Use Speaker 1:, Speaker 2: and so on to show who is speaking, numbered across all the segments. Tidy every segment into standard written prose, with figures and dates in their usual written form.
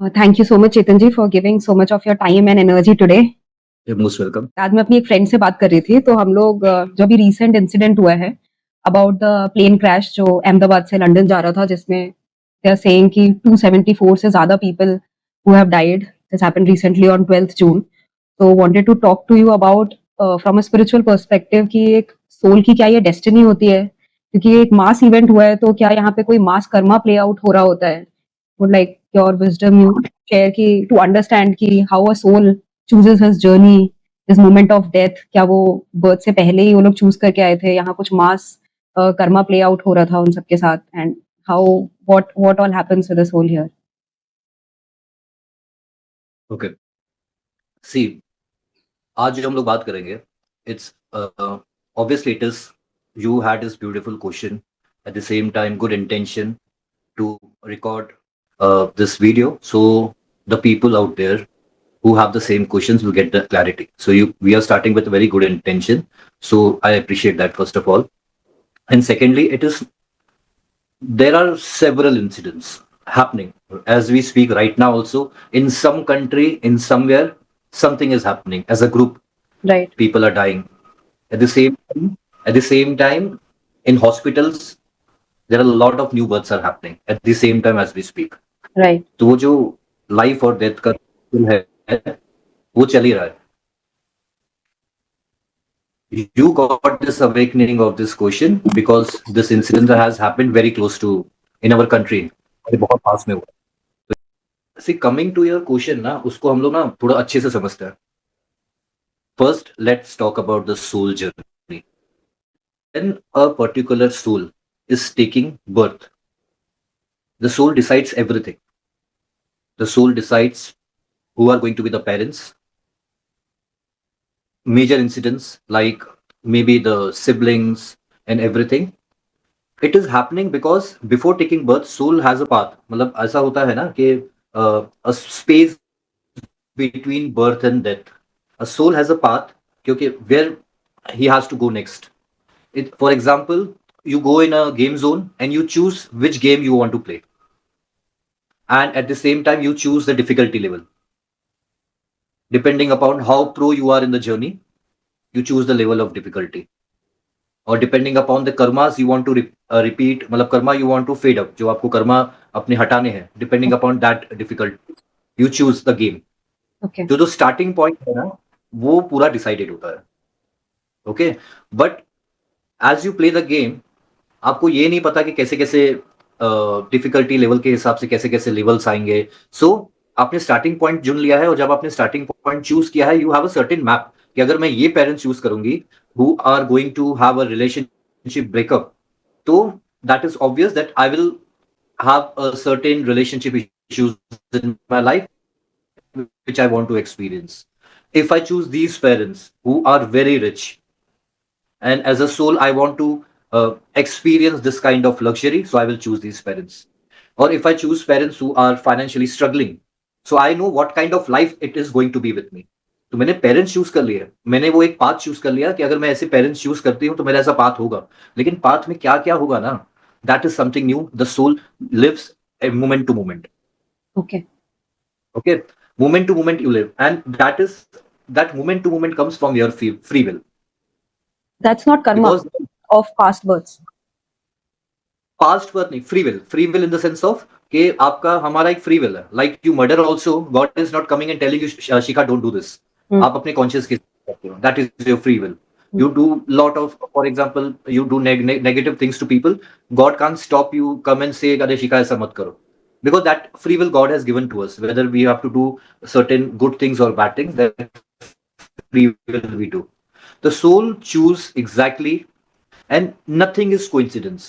Speaker 1: Thank you so much, Chetan ji, for giving so much of your time and energy today.
Speaker 2: You're most welcome.
Speaker 1: आज मैं अपनी एक friend से बात कर रही थी, तो हम लोग जो भी रिसेंट इंसिडेंट हुआ है अबाउट द प्लेन क्रैश जो अहमदाबाद से लंदन जा रहा था, जिसमें दे आर सेइंग कि 274 से ज़्यादा people who have died. This happened recently on 12th June. तो wanted to talk to you about from a spiritual perspective कि एक सोल की क्या ये डेस्टिनी होती है, क्योंकि ये एक मास इवेंट हुआ है, तो क्या यहाँ पे कोई मास कर्मा प्ले आउट हो रहा होता है? Would like your wisdom you share कि टू अंडरस्टैंड कि how a soul chooses his journey, this moment of death, क्या वो बर्थ से पहले ही वो लोग चूज करके आए थे, यहाँ कुछ मास कर्मा प्ले आउट हो रहा था उन सबके साथ, and how what all happens with the soul here?
Speaker 2: Okay, see, आज जो हम लोग बात करेंगे, it's obviously it is you had this beautiful question, at the same time good intention to record this video, so the people out there who have the same questions will get the clarity. So we are starting with a very good intention, so I appreciate that first of all. And secondly, there are several incidents happening as we speak right now also in some country, in somewhere something is happening as a group.
Speaker 1: Right.
Speaker 2: People are dying at the same time in hospitals. There are a lot of new births are happening at the same time as we speak.
Speaker 1: Right.
Speaker 2: तो वो जो life और death का है वो चल ही रहा है. You got this awakening of this question because this incident has happened very close to in our country. अरे बहुत पास में हुआ. See, coming to your question ना, उसको हम लोग ना थोड़ा अच्छे से समझते हैं. First, let's talk about the soul journey. When a particular soul is taking birth, the soul decides everything. The soul decides who are going to be the parents. Major incidents like maybe the siblings and everything. It is happening because before taking birth, soul has a path. मतलब ऐसा होता है ना कि a space between birth and death. A soul has a path क्योंकि where he has to go next. For example, you go in a game zone and you choose which game you want to play. And at the same time, you choose the difficulty level. Depending upon how pro you are in the journey, you choose the level of difficulty. Or depending upon the karmas you want to repeat, मतलब karma you want to fade up, जो आपको कर्मा अपने हटाने हैं, depending upon that difficulty, you choose the game.
Speaker 1: Okay.
Speaker 2: जो starting point है ना, वो पूरा डिसाइडेड होता है. Okay, but as you play the game, आपको ये नहीं पता कि कैसे कैसे डिफिकल्टी लेवल के हिसाब से कैसे कैसे लेवल्स आएंगे. सो आपने स्टार्टिंग पॉइंट चुन लिया है, और जब आपने स्टार्टिंग पॉइंट चूज किया है, you have a certain map कि अगर मैं ये पेरेंट्स चूज करूंगी who are going to have a relationship breakup, तो that is obvious that I will have a certain relationship issues in my life which I want to experience. If I choose these parents who are very rich, and as a soul I want to experience this kind of luxury, so I will choose these parents. Or if I choose parents who are financially struggling, so I know what kind of life it is going to be with me. तो मैंने parents choose कर लिए, मैंने वो एक path choose कर लिया कि अगर मैं ऐसे पेरेंट्स चूज करती हूँ तो मेरा ऐसा पाथ होगा. लेकिन पाथ में क्या क्या होगा ना, that is something new. The soul lives moment to moment.
Speaker 1: Okay.
Speaker 2: Okay, moment to moment you live, and that moment to moment comes from your free will.
Speaker 1: That's not karma
Speaker 2: Because
Speaker 1: of past births.
Speaker 2: Past birth नहीं, free will in the sense of कि आपका हमारा एक free will है. Like you murder also, God is not coming and telling you Shikha don't do this. आप अपने conscious के करते हो, that is your free will. You do lot of, for example, you do negative things to people. God can't stop you, come and say अरे शिखा ऐसा मत करो, because that free will God has given to us, whether we have to do certain good things or bad things, that free will we do. The soul choose exactly, and nothing is coincidence.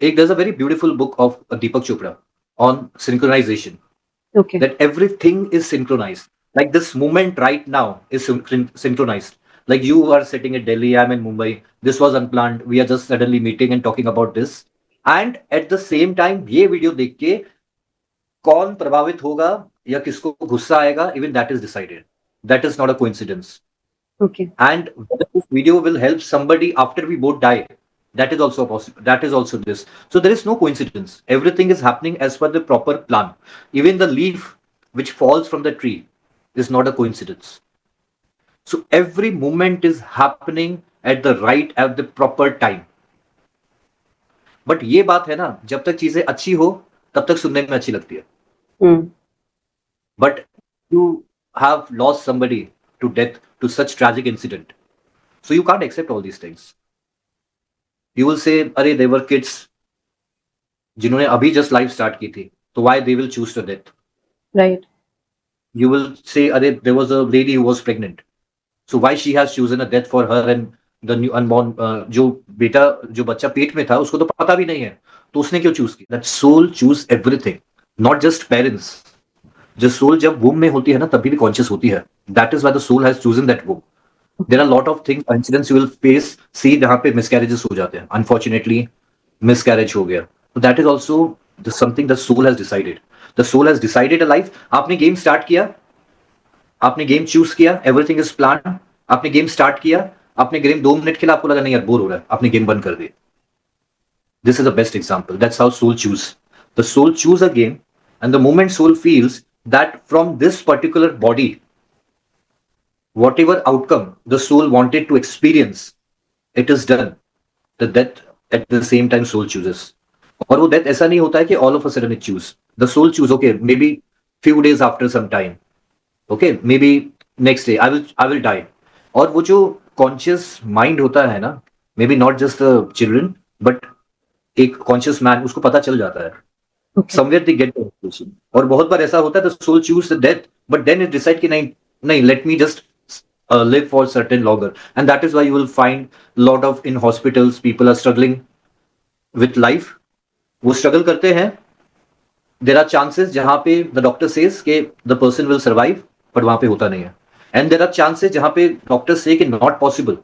Speaker 2: There's a very beautiful book of Deepak Chopra on synchronization.
Speaker 1: Okay.
Speaker 2: That everything is synchronized. Like this moment right now is synchronized. Like you are sitting in Delhi, I'm in Mumbai. This was unplanned. We are just suddenly meeting and talking about this. And at the same time, ये video देख के कौन प्रभावित होगा या किसको गुस्सा आएगा, even that is decided. That is not a coincidence.
Speaker 1: Okay.
Speaker 2: And this video will help somebody after we both die. that is also possible, that is also this. So there is no coincidence, everything is happening as per the proper plan. Even the leaf which falls from the tree is not a coincidence. So every moment is happening at the right, at the proper time. But ये बात है ना, जब तक चीजें अच्छी हो तब तक सुनने में अच्छी लगती है,
Speaker 1: Hmm.
Speaker 2: but you have lost somebody to death, to such tragic incident, so you can't accept all these things. You will say, अरे they were kids जिन्होंने अभी जस्ट लाइफ स्टार्ट की थी, तो why they will choose to death.
Speaker 1: Right.
Speaker 2: You will say, अरे there was a lady who was pregnant, so why she has chosen a death for her and the new unborn, जो बेटा, जो बच्चा पेट में था उसको तो पता भी नहीं है, तो उसने क्यों चूज किया. That soul choose everything, not just parents. जो सोल जब वूम में होती है ना तभी भी कॉन्शियस होती है. That is why the soul has chosen that womb. There are lot of things, incidents you will face, see जहां पे मिसकैरेजेस हो जाते हैं. अनफॉर्चुनेटली मिसकैरेज हो गया, तो that is also something the soul has decided. The soul has decided a life. आपने game start किया, आपने गेम चूज किया, एवरीथिंग इज प्लान. आपने गेम स्टार्ट किया, आपने गेम 2 मिनट खेला, आपको लगा नहीं यार बोर हो रहा है, आपने गेम बंद कर दिया. This is the best example. That's how soul choose. The soul choose a game, and the moment soul feels that from this particular body, whatever outcome the soul wanted to experience, it is done. The death at the same time soul chooses. और वो death ऐसा नहीं होता है कि all of a sudden it choose. The soul choose, okay, maybe few days after some time, okay, maybe next day I will die. और वो जो conscious mind होता है ना, maybe not just the children, but एक conscious man, उसको पता चल जाता है.
Speaker 1: Okay.
Speaker 2: Somewhere they get the information. और बहुत बार ऐसा होता है the soul choose the death, but then it decide कि नहीं नहीं, let me just live for certain longer. And that is why you will find lot of in hospitals people are struggling with life. वो struggle करते हैं. There are chances जहां पे the doctor says कि the person will survive, but वहां पे होता नहीं है. And there are chances जहां पे doctors say कि not possible,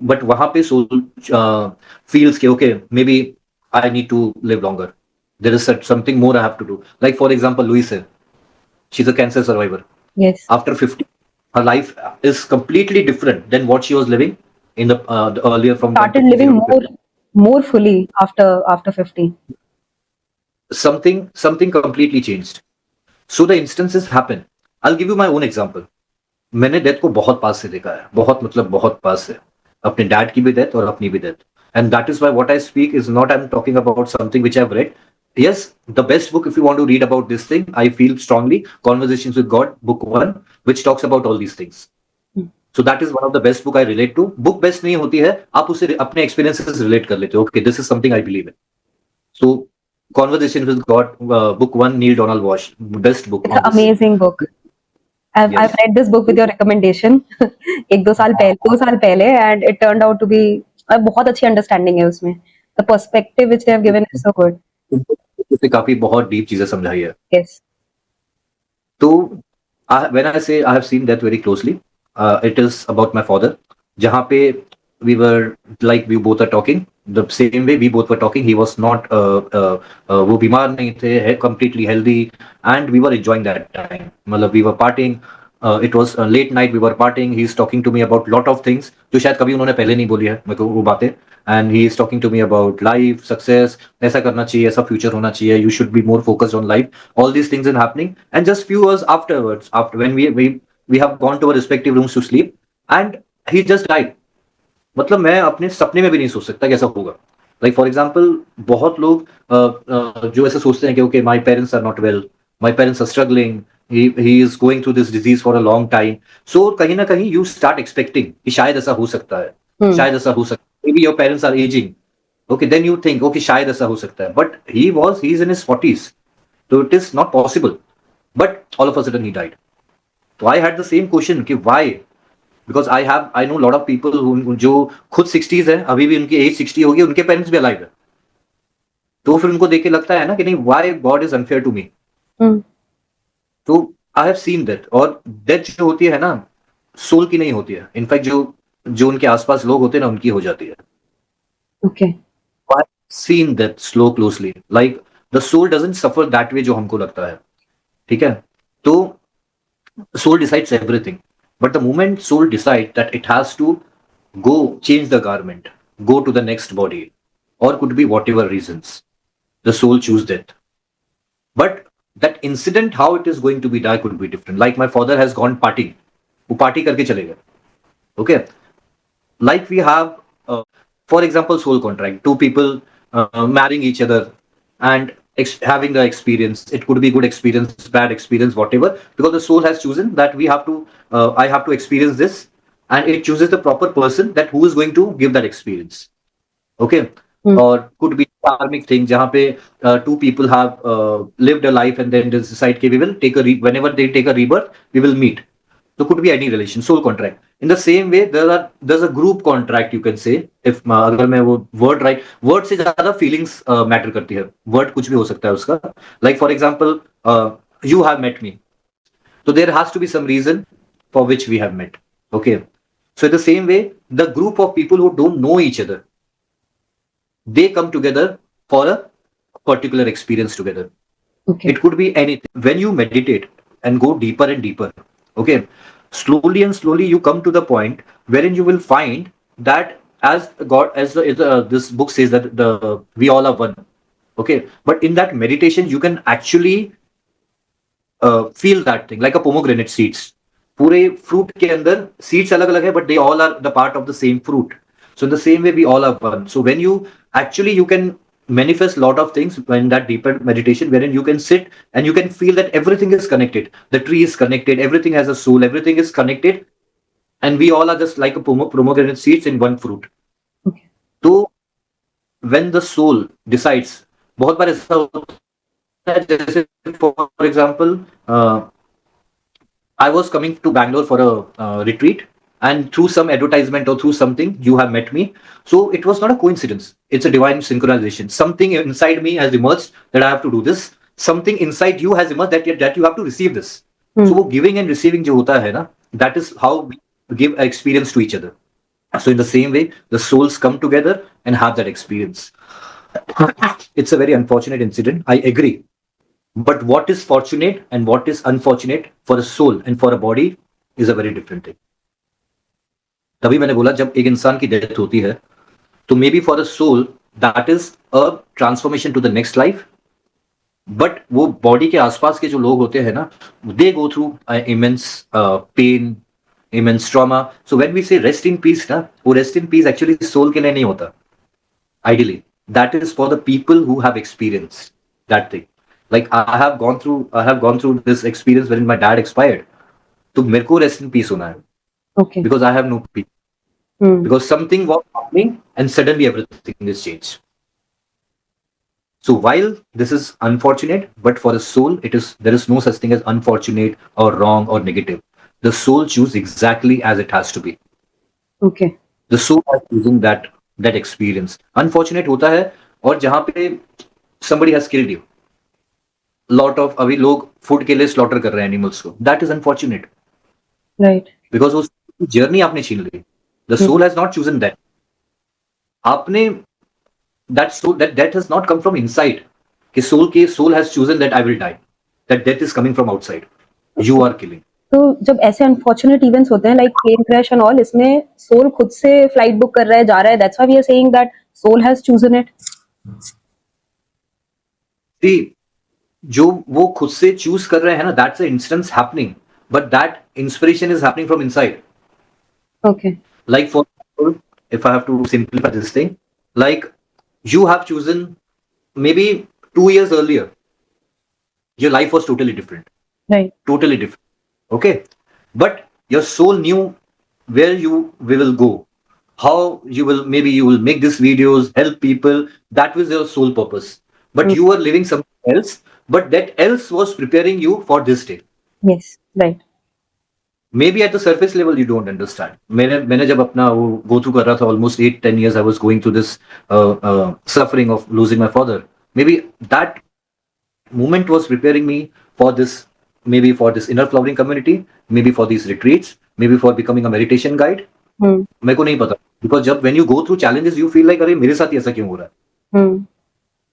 Speaker 2: but वहां पे soul feels कि okay, maybe I need to live longer. There is something more I have to do. Like for example, Louise, she's a cancer survivor.
Speaker 1: Yes.
Speaker 2: After 50, her life is completely different than what she was living in the earlier from
Speaker 1: Started living
Speaker 2: 0 to 50.
Speaker 1: more fully after 50.
Speaker 2: Something completely changed. So the instances happen. I'll give you my own example. मैंने death को बहुत पास से देखा है, बहुत मतलब बहुत पास से. अपने डैड की भी डेथ और अपनी भी death. And that is why what I speak is not I'm talking about something which I've read. Yes, the best book if you want to read about this thing, I feel strongly, Conversations with God, book 1, which talks about all these things. So that is one of the best book I relate to. Book best नहीं होती है, आप उसे अपने experiences relate कर लेते हो. Okay, this is something I believe in. So Conversations with God, book 1, Neil Donald Walsh, best book
Speaker 1: It's
Speaker 2: on
Speaker 1: an
Speaker 2: this.
Speaker 1: amazing book. I've
Speaker 2: Yes.
Speaker 1: read this book with your recommendation. एक 2 साल पहले and it turned out to be बहुत अच्छी understanding है उसमें. The perspective which they have given is so good.
Speaker 2: उसने काफी बहुत डीप चीजें समझाई है.
Speaker 1: Yes.
Speaker 2: तो when I say I have seen that very closely, it is about my father. जहाँ पे we were like we both are talking the same way we both were talking. He was not वो बीमार नहीं थे, completely healthy, and we were enjoying that time. मतलब we were partying. It was late night, we were partying. He is talking to me about lot of things जो शायद कभी उन्होंने पहले नहीं बोली है मेरे को वो बातें. And he is talking to me about life, success, ऐसा करना चाहिए, ऐसा future होना चाहिए, you should be more focused on life. All these things are happening. And just few hours afterwards, after when we have gone to our respective rooms to sleep, and he just died. मतलब मैं अपने सपने में भी नहीं सोच सकता कि ऐसा होगा. लाइक फॉर एग्जाम्पल बहुत लोग जो ऐसा सोचते हैं कि okay my parents are not well, my parents are struggling, he is going through this disease for a long time. So कहीं ना कहीं यू स्टार्ट एक्सपेक्टिंग कि शायद ऐसा हो सकता है, शायद ऐसा हो सकता है. Maybe your parents are aging, okay then you think okay शायद ऐसा हो सकता है, but he is in his 40s, तो it is not possible. But all of a sudden he died. तो I had the same question कि why. Because I know lot of people जो खुद 60s है, अभी भी उनकी एज 60 होगी, उनके पेरेंट्स भी अलाइव है. तो फिर उनको देख के लगता है ना कि नहीं, why God is unfair to me. तो आई हैव सीन दैट. और डेथ जो होती है ना, सोल की नहीं होती है. इनफैक्ट जो उनके आसपास लोग होते हैं ना, उनकी हो जाती है.
Speaker 1: Okay.
Speaker 2: I have seen that slow closely. Like the soul doesn't suffer that way जो हमको लगता है. ठीक है. तो soul decides everything, but the moment soul decide that it has to go change the garment, go to the next body, or could be whatever reasons the soul choose death. But that incident, how it is going to be die, could be different. Like my father has gone partying, वो party करके चले गए. Okay, like we have, for example, soul contract, two people marrying each other and having the experience. It could be good experience, bad experience, whatever, because the soul has chosen that we have to, I have to experience this, and it chooses the proper person that who is going to give that experience. Okay.
Speaker 1: Hmm.
Speaker 2: Or could be karmic thing जहाँ पे two people have lived a life and then decide कि we will take a whenever they take a rebirth we will meet. So could be any relation, soul contract. In the same way, there's a group contract, you can say. If अगर मैं वो word right, word से ज़्यादा feelings matter करती है. Word कुछ भी हो सकता है उसका. Like for example, you have met me. So there has to be some reason for which we have met. Okay. So in the same way, the group of people who don't know each other, they come together for a particular experience together.
Speaker 1: Okay.
Speaker 2: It could be anything. When you meditate and go deeper and deeper, okay, slowly and slowly you come to the point wherein you will find that as God, this book says that we all are one. Okay, but in that meditation you can actually feel that thing like a pomegranate seeds. पूरे fruit के अंदर seeds अलग अलग है, but they all are the part of the same fruit. So in the same way, we all are one. So when you actually, you can manifest lot of things in that deeper meditation, wherein you can sit and you can feel that everything is connected. The tree is connected. Everything has a soul. Everything is connected, and we all are just like a pomegranate seeds in one fruit.
Speaker 1: Okay.
Speaker 2: So when the soul decides, बहुत बार ऐसा होता है, जैसे for example, I was coming to Bangalore for a retreat, and through some advertisement or through something, you have met me. So it was not a coincidence. It's a divine synchronization. Something inside me has emerged that I have to do this. Something inside you has emerged that you have to receive this.
Speaker 1: Hmm.
Speaker 2: So वो giving and receiving जो होता है ना, that is how we give experience to each other. So in the same way, the souls come together and have that experience. It's a very unfortunate incident. I agree. But what is fortunate and what is unfortunate for a soul and for a body is a very different thing. तभी मैंने बोला जब एक इंसान की death होती है तो maybe for a soul that is a transformation to the next life. But वो बॉडी के आसपास के जो लोग होते हैं ना, they go through immense pain, immense trauma. So when we say rest in peace ना, वो rest in peace actually soul के लिए नहीं होता. Ideally, that is for the people who have experienced that thing. Like I have gone through this experience wherein my dad expired. तो मेरे को rest in piece होना है.
Speaker 1: Okay.
Speaker 2: Because I have no peace.
Speaker 1: Hmm.
Speaker 2: Because something was happening and suddenly everything is changed. So while this is unfortunate, but for a soul, there is no such thing as unfortunate or wrong or negative. The soul chooses exactly as it has to be.
Speaker 1: Okay.
Speaker 2: The soul has chosen that experience. Unfortunate होता है, और जहाँ पे somebody has killed you. Lot of अभी लोग food के लिए slaughter कर रहे हैं एनिमल्स को. That is unfortunate.
Speaker 1: Right.
Speaker 2: Because वो जर्नी आपने छीन ली. The soul has not chosen that. आपने that death has not come from inside. कि soul has chosen that I will die. That death is coming from outside. You are killing.
Speaker 1: तो जब ऐसे unfortunate events होते हैं like plane crash and all, इसमें soul खुद से flight book कर रहा है, जा रहा है, that's why we are saying that soul has chosen it.
Speaker 2: See, जो वो खुद से चूज कर रहे हैं ना, that's a instance happening, but that inspiration is happening from inside.
Speaker 1: Okay.
Speaker 2: Like for example, if I have to simplify this thing, like you have chosen maybe 2 years earlier, your life was totally different.
Speaker 1: Right.
Speaker 2: Totally different. Okay. But your soul knew where we will go, how maybe you will make these videos, help people. That was your soul purpose. But you were living something else, but that else was preparing you for this day.
Speaker 1: Yes. Right.
Speaker 2: Maybe at the surface level you don't understand. मैंने जब अपना वो go through कर रहा था, almost 8-10 years I was going through this suffering of losing my father. Maybe that moment was preparing me for this, maybe for this inner flowering community, maybe for these retreats, maybe for becoming a meditation guide. मेरे को नहीं पता. Because जब when you go through challenges you feel like अरे मेरे साथ ही ऐसा क्यों हो रहा है?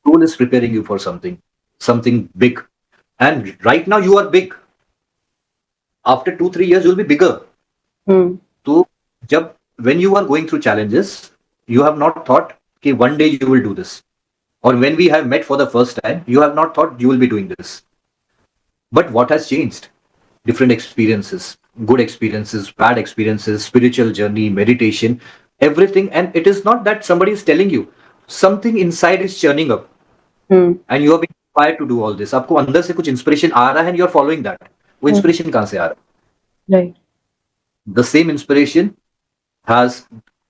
Speaker 2: Soul is preparing you for something big. And right now you are big. After 2-3 years you'll be bigger. तो जब when you are going through challenges, you have not thought कि one day you will do this, or when we have met for the first time you have not thought you will be doing this. But what has changed? Different experiences, good experiences, bad experiences, spiritual journey, meditation, everything. And it is not that somebody is telling you, something inside is churning up
Speaker 1: Hmm.
Speaker 2: and you are being inspired to do all this. आपको अंदर से कुछ inspiration आ रहा है and you are following that. वो
Speaker 1: Hmm.
Speaker 2: Inspiration कहाँ से आ रहा
Speaker 1: Right.
Speaker 2: है? The same inspiration has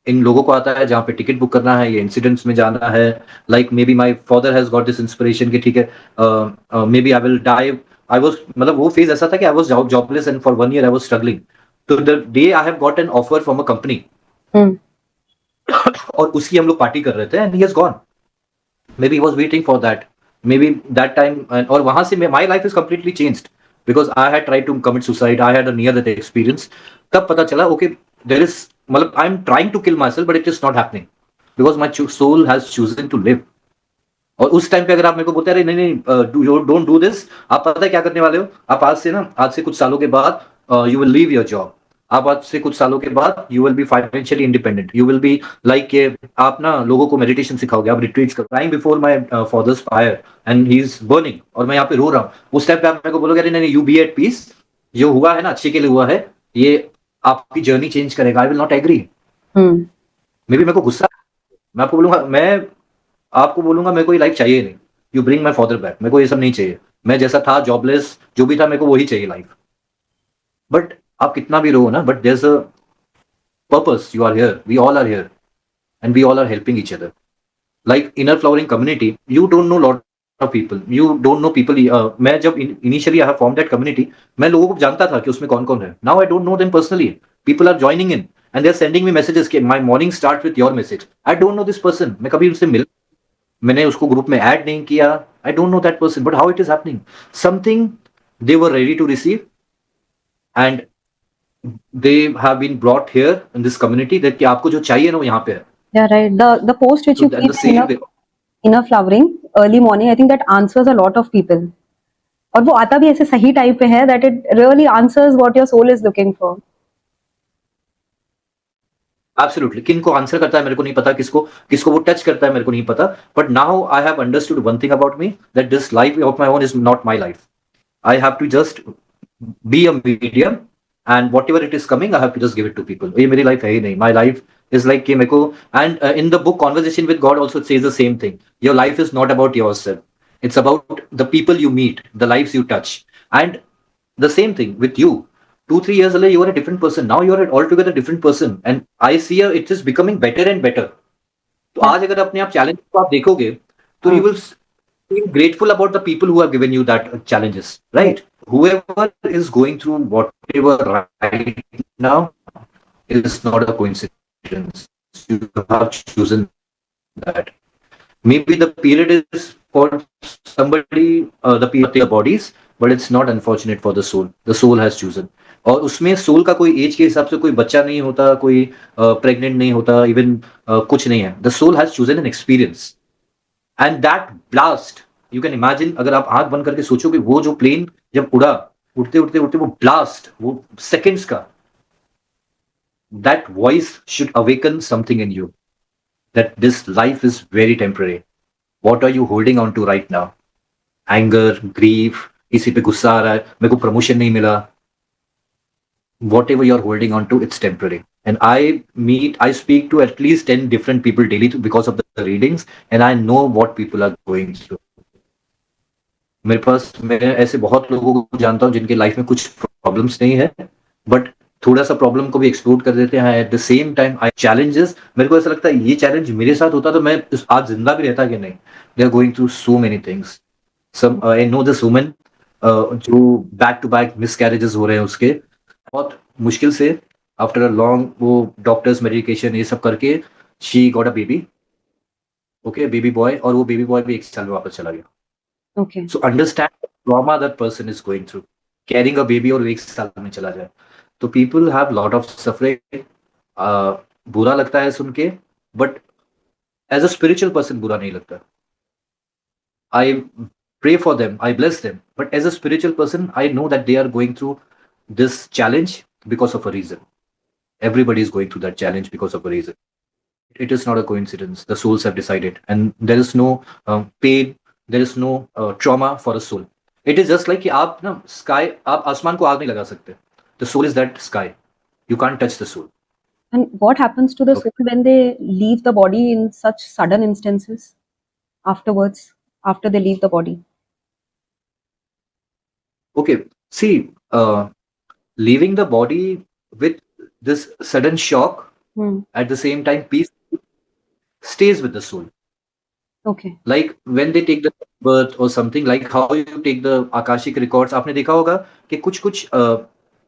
Speaker 2: इन लोगों को आता है जहाँ पे टिकट बुक करना है, ये इंसिडेंट्स में जाना है. Like maybe my father has got this inspiration कि ठीक है maybe I will die. I was मतलब वो फेज ऐसा था कि I was jobless and for 1 year I was struggling. तो the day I have got an offer from a company
Speaker 1: Hmm.
Speaker 2: और उसकी हम लोग पार्टी कर रहे थे and he has gone. Maybe was waiting for that, may be that time. और वहां से my life is completely changed because I had try to commit suicide. I had a near that experience. तब पता चला okay there is मतलब I am trying to kill myself but it is not happening because my soul has chosen to live. और उस time पे अगर आप मेरे को बोलते हैं अरे नहीं नहीं डोंट डू दिस, आप पता है क्या करने वाले हो? आप आज से कुछ सालों के बाद you will leave your job. आप आज से कुछ सालों के बाद you will be financially independent. You will be like के आप ना लोगों को मेडिटेशन सिखाओगे, आप रिट्रीट्स करो. Time before my father's fire and he is burning और मैं यहाँ पे रो रहा हूँ. उस टाइम पे आप मेरे को बोलोगे अरे नहीं नहीं यू बी एट पीस, जो हुआ है ना अच्छे के लिए हुआ है, ये आपकी जर्नी चेंज करेगा. I will not agree.
Speaker 1: Hmm.
Speaker 2: Maybe मेरे को गुस्सा, मैं आपको बोलूंगा मेरे को ये लाइफ चाहिए नहीं. You bring my father back. मेरे को ये सब नहीं चाहिए. मैं जैसा था जॉबलेस जो भी था मेरे को वही चाहिए लाइफ. बट आप कितना भी रहो ना, but there a purpose. You are here, we all are here and we all are helping each other. Like inner flowering community, you don't know lot of people, you don't know people. मैं जब initially I have form that community, मैं लोगों को जानता था कि उसमें कौन कौन है. Now I don't know them personally. People are joining in and they are sending me messages कि my morning start with your message. I don't know this person. मैं कभी उनसे मिल, मैंने उसको ग्रुप में ऐड नहीं किया. I don't know that person but how it is happening. Something they were ready to receive and they have been brought here in this community that कि आपको जो चाहिए ना वो यहाँ पे है.
Speaker 1: Yeah, right. The post which
Speaker 2: So
Speaker 1: you
Speaker 2: and the
Speaker 1: keep
Speaker 2: same way,
Speaker 1: in a flowering early morning, I think that answers a lot of people. और वो आता भी ऐसे सही टाइप पे है that it really answers what your soul is looking for.
Speaker 2: Absolutely किनको answer करता है मेरे को नहीं पता, किसको किसको वो टच करता है मेरे को नहीं पता. But now I have understood one thing about me that this life of my own is not my life. I have to just be a medium and whatever it is coming I have to just give it to people. ये मेरी life है ही नहीं. माई life is like कि मेरे को and in the book conversation with God also says the same thing. Your life is not about your self, it's about the people you meet, the lives you touch. And the same thing with you. 2-3 years earlier, you were a different person. Now you are an altogether different person. And I see it is becoming better and better. तो आज अगर अपने आप challenge को आप देखोगे तो you will feel grateful about the people who have given you that challenges, right? Whoever is going through whatever right now is not a coincidence. You have chosen that. Maybe the period is for somebody, the period of their bodies, but it's not unfortunate for the soul. The soul has chosen. और उसमें soul का कोई as के हिसाब से कोई बच्चा नहीं होता, कोई प्रेग्नेंट नहीं होता, इवन कुछ नहीं है. The soul has chosen an experience and that blast. You can imagine, अगर आप आंख बंद करके सोचोगे वो जो प्लेन जब उड़ा, उड़ते उड़ते उड़ते वो ब्लास्ट, वो सेकेंड्स का, that voice should awaken something in you that this life is very temporary. What are you holding on to right now? Anger, grief, किसी पे गुस्सा आ रहा है, मेरे को प्रमोशन नहीं मिला. Whatever you're holding on to, it's temporary. And I speak to at least 10 different people daily because of the readings, and I know what people are going through. मैं ऐसे बहुत लोगों को जानता हूँ जिनके लाइफ में कुछ प्रॉब्लम्स नहीं है, बट थोड़ा सा प्रॉब्लम को भी एक्सप्लोर कर देते हैं. At the same time I challenges, मेरे को ऐसा लगता है ये चैलेंज मेरे साथ होता तो मैं आज जिंदा भी रहता कि नहीं. They are going through so many things. Some I know this woman जो बैक टू बैक मिसकैरेजेस हो रहे हैं उसके, बहुत मुश्किल से आफ्टर अ लॉन्ग वो डॉक्टर्स मेडिकेशन ये सब करके she got a baby. Okay, baby boy. और वो बेबी बॉय भी 1 साल में वापस चला गया.
Speaker 1: Okay.
Speaker 2: So understand the trauma that person is going through. Carrying a baby और 1 साल में चला जाए. तो people have lot of suffering. बुरा लगता है सुन के, but as a spiritual person बुरा नहीं लगता. I pray for them, I bless them, but as a spiritual person, I know that they are going through this challenge because of a reason. Everybody is going through that challenge because of a reason. It is not a coincidence. The souls have decided, and there is no pain, there is no trauma for a soul. It is just like कि आप ना sky, आप आसमान को आग नहीं लगा सकते. The soul is that sky. You can't touch the soul.
Speaker 1: And what happens to the
Speaker 2: Okay.
Speaker 1: soul when they leave the body in such sudden instances afterwards, after they leave the body?
Speaker 2: Okay. See, leaving the body with this sudden shock, at the same time, peace stays with the soul.
Speaker 1: Okay.
Speaker 2: Like when they take the birth or something, like how you take the akashic records, आपने देखा होगा कि कुछ कुछ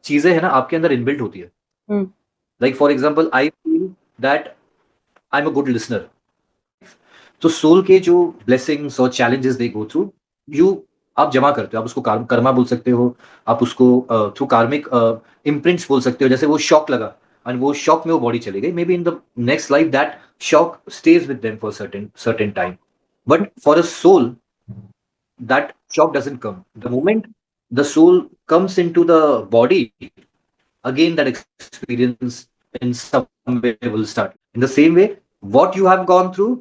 Speaker 2: चीजें है ना आपके अंदर इनबिल्ट होती है.
Speaker 1: Hmm.
Speaker 2: Like for example, I feel that I'm a good listener. तो सोल के जो ब्लेसिंग्स और challenges they go through, you आप जमा करते हो. आप उसको कर्मा बोल सकते हो, आप उसको थ्रू कार्मिक इम्प्रिंट्स बोल सकते हो. जैसे वो शॉक लगा और वो शॉक में वो बॉडी चली गई, maybe in the next life that shock stage with them for certain time. But for a soul that shock doesn't come. The moment the soul comes into the body, again that experience in some way will start. In the same way, what you have gone through,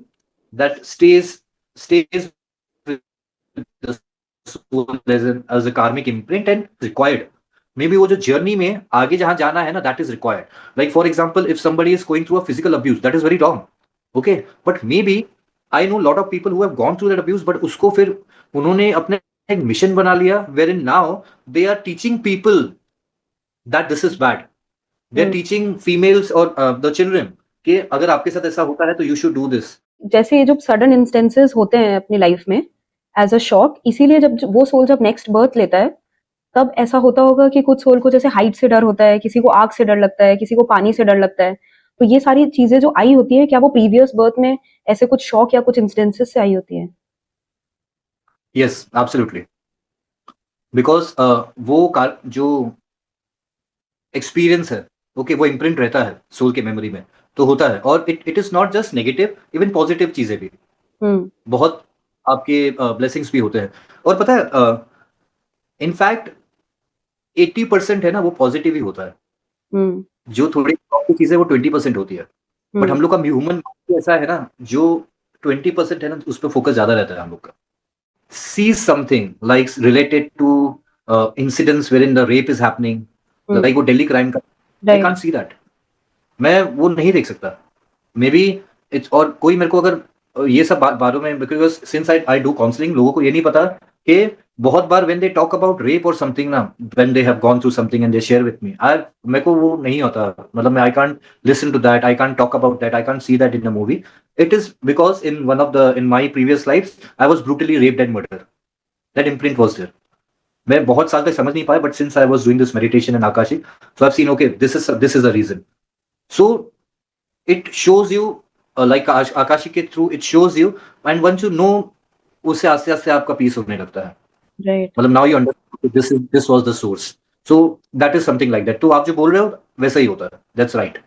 Speaker 2: that stays with the soul as a karmic imprint and required. Maybe वो जो journey में आगे जहां जाना है ना, that is required. Like for example, if somebody is going through a physical abuse, that is very wrong. Okay, but maybe I know a lot of people who have gone through that abuse, but उसको फिर उन्होंने अपने एक mission बना लिया, wherein now they are teaching people that this is bad. They are teaching females or the children कि अगर आपके साथ ऐसा होता है तो you should do this.
Speaker 1: जैसे ये जो सडन इंस्टेंसेस होते हैं अपनी लाइफ में एज अ शॉक, इसीलिए जब वो सोल जब नेक्स्ट बर्थ लेता है तब ऐसा होता होगा कि कुछ सोल को जैसे हाइट से डर होता है, किसी को आग से डर लगता है, किसी को पानी से डर लगता है. तो ये सारी चीजें जो आई होती है, क्या वो प्रीवियस बर्थ में ऐसे कुछ शॉक या कुछ इंसिडेंसेस से आई होती है?
Speaker 2: Yes, absolutely. Because वो जो एक्सपीरियंस है, ओके, वो इम्प्रिंट रहता है सोल के मेमोरी में, तो होता है. और it is not just negative, even positive चीजें भी बहुत आपके ब्लेसिंग्स भी होते हैं. और पता है इनफैक्ट 80% है ना वो पॉजिटिव ही होता है. जो थोड़ी की चीजें वो 20% होती है. बट हम लोग का ह्यूमन ऐसा है ना, जो 20% है ना उस पर फोकस ज्यादा रहता है हम लोग का. See something like related to incidents wherein the rape is happening, like वो दिल्ली क्राइम का, I can't see that. मैं वो नहीं देख सकता. मे बी इट्स, और कोई मेरे को अगर ये सब बातों में, because since I do counselling, लोगों को ये नहीं पता कि बहुत बार when they talk about rape और समथिंग ना, when they have gone through something and they share with me, I मेरे को वो नहीं होता. मतलब मैं I can't listen to that, I can't talk about that, I can't see that in a movie. It is because in one of the in my previous life I was brutally raped and murder. That imprint was there. मैं बहुत साल तक समझ नहीं पाया, but since I was doing this meditation in आकाशी, so I have seen okay this is a reason. So it shows you like आकाशी के through it shows you, and once you know, उससे आस्ते आस्ते आपका पीस होने लगता है.
Speaker 1: राइट.
Speaker 2: मतलब now you understand this was the source. So that is something like that. तो आप जो बोल रहे हो वैसा ही होता है. That's right.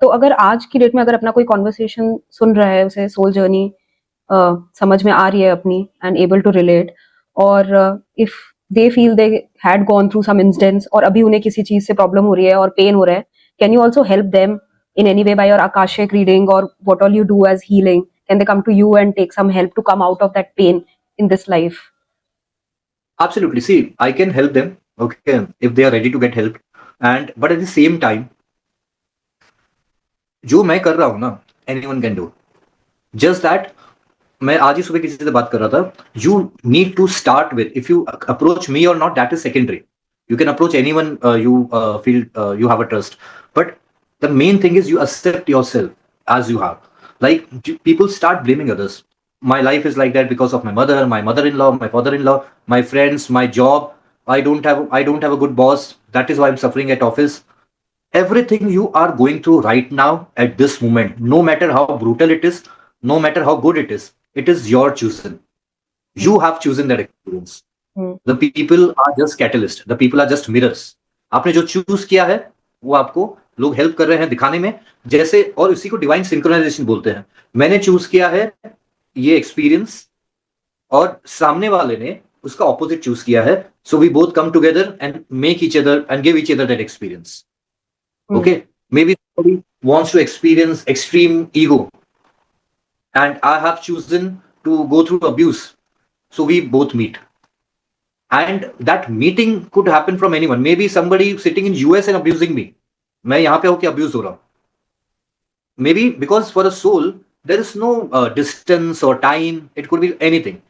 Speaker 1: तो अगर आज की डेट में अगर अपना कोई कॉन्वर्सेशन सुन रहा है, उसे सोल जर्नी समझ में आ रही है अपनी एंड एबल टू रिलेट, और if they feel they had gone through some incidents और अभी उन्हें किसी चीज से प्रॉब्लम हो रही है और पेन हो रहा है, can you also help them in any way by your akashic reading or what all you do as healing? Can they come to you and take some help to come out of that pain in this life?
Speaker 2: Absolutely. See, I can help them, okay, if they are ready to get help. And but at the same time, जो मैं कर रहा हूँ ना, anyone can do. Just that, मैं आज ही सुबह किसी से बात कर रहा था. You need to start with, if you approach me or not, that is secondary. You can approach anyone you feel you have a trust. But the main thing is you accept yourself as you have. Like people start blaming others. My life is like that because of my mother, my mother-in-law, my father-in-law, my friends, my job. I don't have a good boss. That is why I'm suffering at office. Everything you are going through right now at this moment, no matter how brutal it is, no matter how good it is your chosen. You have chosen that experience. The people are just catalyst. The people are just mirrors. आपने जो choose किया है वो आपको लोग help कर रहे हैं दिखाने में, जैसे, और इसी को डिवाइन सिंक्रोनाइजेशन बोलते हैं. मैंने चूज किया है ये एक्सपीरियंस और सामने वाले ने उसका ऑपोजिट चूज किया है. So we both come together and make each other and give each other that experience. Okay, maybe Somebody wants to experience extreme ego, and I have chosen to go through abuse. So we both meet. And that meeting could happen from anyone. Maybe somebody sitting in US and abusing me. मैं यहाँ पे होके abuse हो रहा हूँ. Maybe because for a soul, there is no distance or time. It could be anything.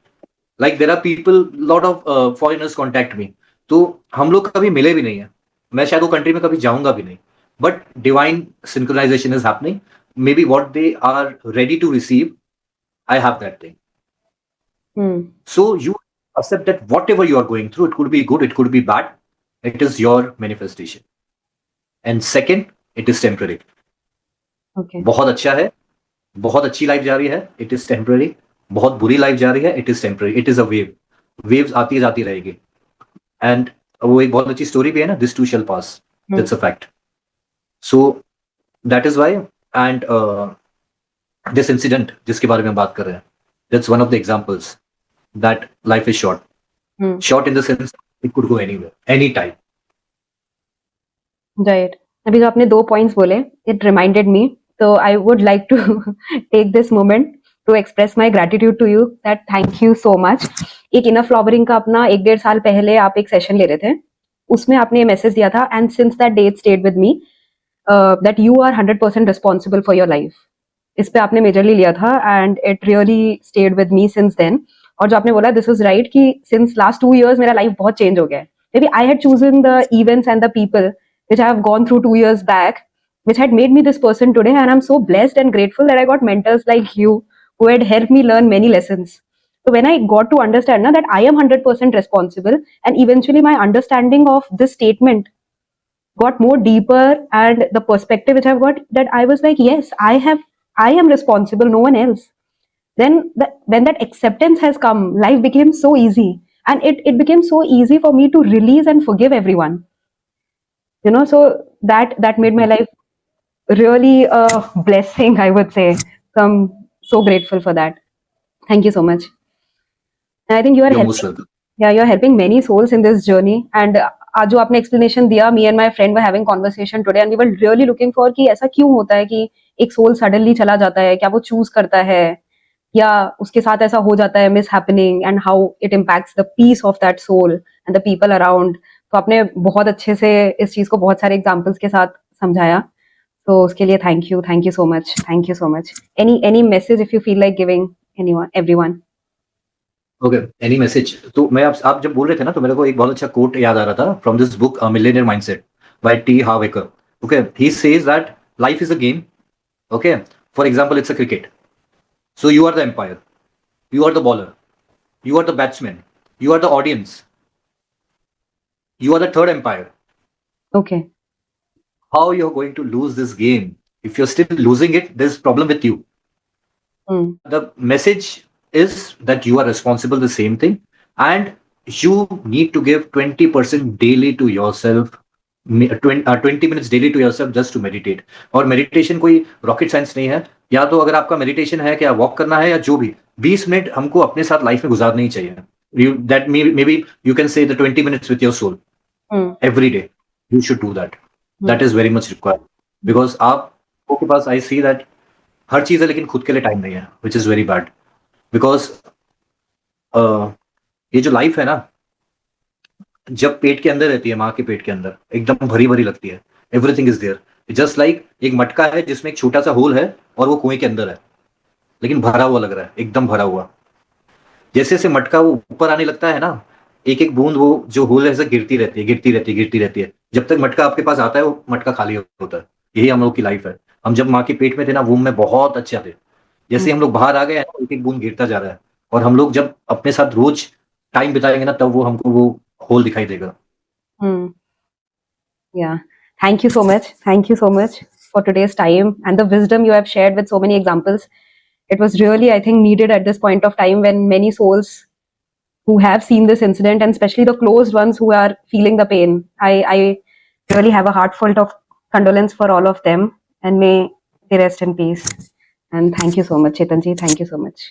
Speaker 2: Like there are people, lot of foreigners contact me. तो हम लोग कभी मिले भी नहीं है. मैं शायद वो कंट्री में कभी जाऊंगा भी नहीं. But divine synchronization is happening. Maybe what they are ready to receive, I have that thing. So you accept that whatever you are going through, it could be good, it could be bad. It is your manifestation. And second, it is temporary.
Speaker 1: Okay.
Speaker 2: बहुत अच्छा है, बहुत अच्छी life जा रही है, it is temporary. बहुत बुरी लाइफ जा रही है, it is temporary. It is a wave. Waves आती जाती रहेगी. And वो एक बहुत अच्छी स्टोरी भी है ना, this too shall pass. That's a fact. So that is why, and this incident जिसके बारे में हम बात कर रहे हैं, that's one of the examples that life is short. Short in the sense it could go anywhere, anytime.
Speaker 1: Right. अभी जो आपने 2 पॉइंट्स बोले, it reminded me. So I would like to take this moment to express my gratitude to you that thank you so much. एक inner flowering का अपना 1-1.5 साल पहले आप एक सेशन ले रहे थे. उसमें आपने ये मैसेज दिया था, and since that day it stayed with me that you are 100% responsible for your life. इस पे आपने मेजरली लिया था and it really stayed with me since then. और जो आपने बोला this is right कि since last 2 years मेरा लाइफ बहुत चेंज हो गया है. Maybe I had chosen the events and the people which I have gone through 2 years back, which had made me this person today, and I'm so blessed and grateful that I got mentors like you who had helped me learn many lessons. So when I got to understand that I am 100% responsible, and eventually my understanding of this statement got more deeper, and the perspective which I've got, that I was like, yes, I am responsible, no one else. Then when that acceptance has come, life became so easy, and it became so easy for me to release and forgive everyone. So that made my life really a blessing, I would say. So I'm so grateful for that. Thank you so much. And I think you are
Speaker 2: You're most
Speaker 1: helping,
Speaker 2: welcome.
Speaker 1: you're helping many souls in this journey. And आज जो आपने explanation दिया, me and my friend were having conversation today, and we were really looking for कि ऐसा क्यों होता है कि एक soul suddenly चला जाता है, क्या वो choose करता है, या उसके साथ ऐसा हो जाता है mishappening, and how it impacts the peace of that soul and the people around. तो आपने बहुत अच्छे से इस चीज को बहुत सारे एग्जांपल्स के साथ समझाया. तो उसके लिए thank you so much. Any message if you feel like giving anyone everyone.
Speaker 2: Okay, any message? तो मैं आप जब बोल रहे थे ना, तो मेरे को एक बहुत अच्छा कोट याद आ रहा था from this book millionaire mindset by T Harv Eker. Okay, he says that life is a game. Okay, for example it's a cricket. So you are the umpire, you are the bowler, you are the batsman, you are the audience, you are the third umpire.
Speaker 1: Okay.
Speaker 2: How you're going to lose this game? If you're still losing it, there's problem with you. The message is that you are responsible the same thing, and you need to give 20% daily to yourself. 20 minutes daily to yourself just to meditate. और meditation कोई rocket science नहीं है. या तो अगर आपका meditation है क्या वॉक करना है या जो भी, 20 मिनट हमको अपने साथ लाइफ में गुजारना ही चाहिए. That maybe you can say the 20 minutes with your soul every day. You should do that. That is very much required, because आपके पास I see that हर चीज है लेकिन खुद के लिए टाइम नहीं है, which is very bad. Because ये जो लाइफ है ना, जब पेट के अंदर रहती है, माँ के पेट के अंदर एकदम भरी भरी लगती है. Everything is there. Just like एक मटका है जिसमें एक छोटा सा होल है और वो कुएं के अंदर है, लेकिन भरा हुआ लग रहा है, एकदम भरा हुआ. जैसे जैसे मटका वो ऊपर आने लगता है ना, एक एक बूंद वो जो होल है ऐसे गिरती रहती है. जब तक मटका आपके पास आता है वो मटका खाली होता है. यही हम लोग की लाइफ है. हम जब माँ के पेट में थे ना, वो में बहुत अच्छे थे. जैसे हम लोग बाहर आ गए हैं, एक एक बूंद गिरता जा रहा है. और हम लोग जब अपने साथ रोज टाइम बिताएंगे ना, तब वो हमको वो होल दिखाई देगा.
Speaker 1: Yeah. Thank you so much. Thank you so much for today's time and the wisdom you have shared with so many examples. It was really, I think, needed at this point of time when many souls who have seen this incident, and especially the closed ones who are feeling the pain, I really have a heartfelt of condolence for all of them, and may they rest in peace. And thank you so much, Chetanji. Thank you so much.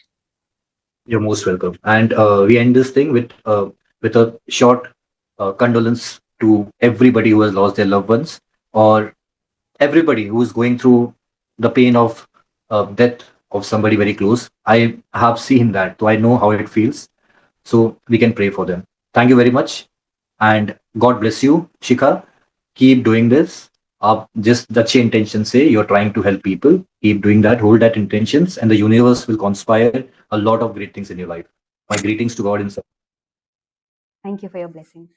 Speaker 2: You're most welcome. And we end this thing with a short condolence to everybody who has lost their loved ones, or everybody who is going through the pain of death of somebody very close. I have seen that, so I know how it feels. So we can pray for them. Thank you very much, and God bless you, Shikha. Keep doing this. Just अच्छे intention से you're trying to help people. Keep doing that. Hold that intentions, and the universe will conspire a lot of great things in your life. My greetings to God in.
Speaker 1: Thank you for your blessings.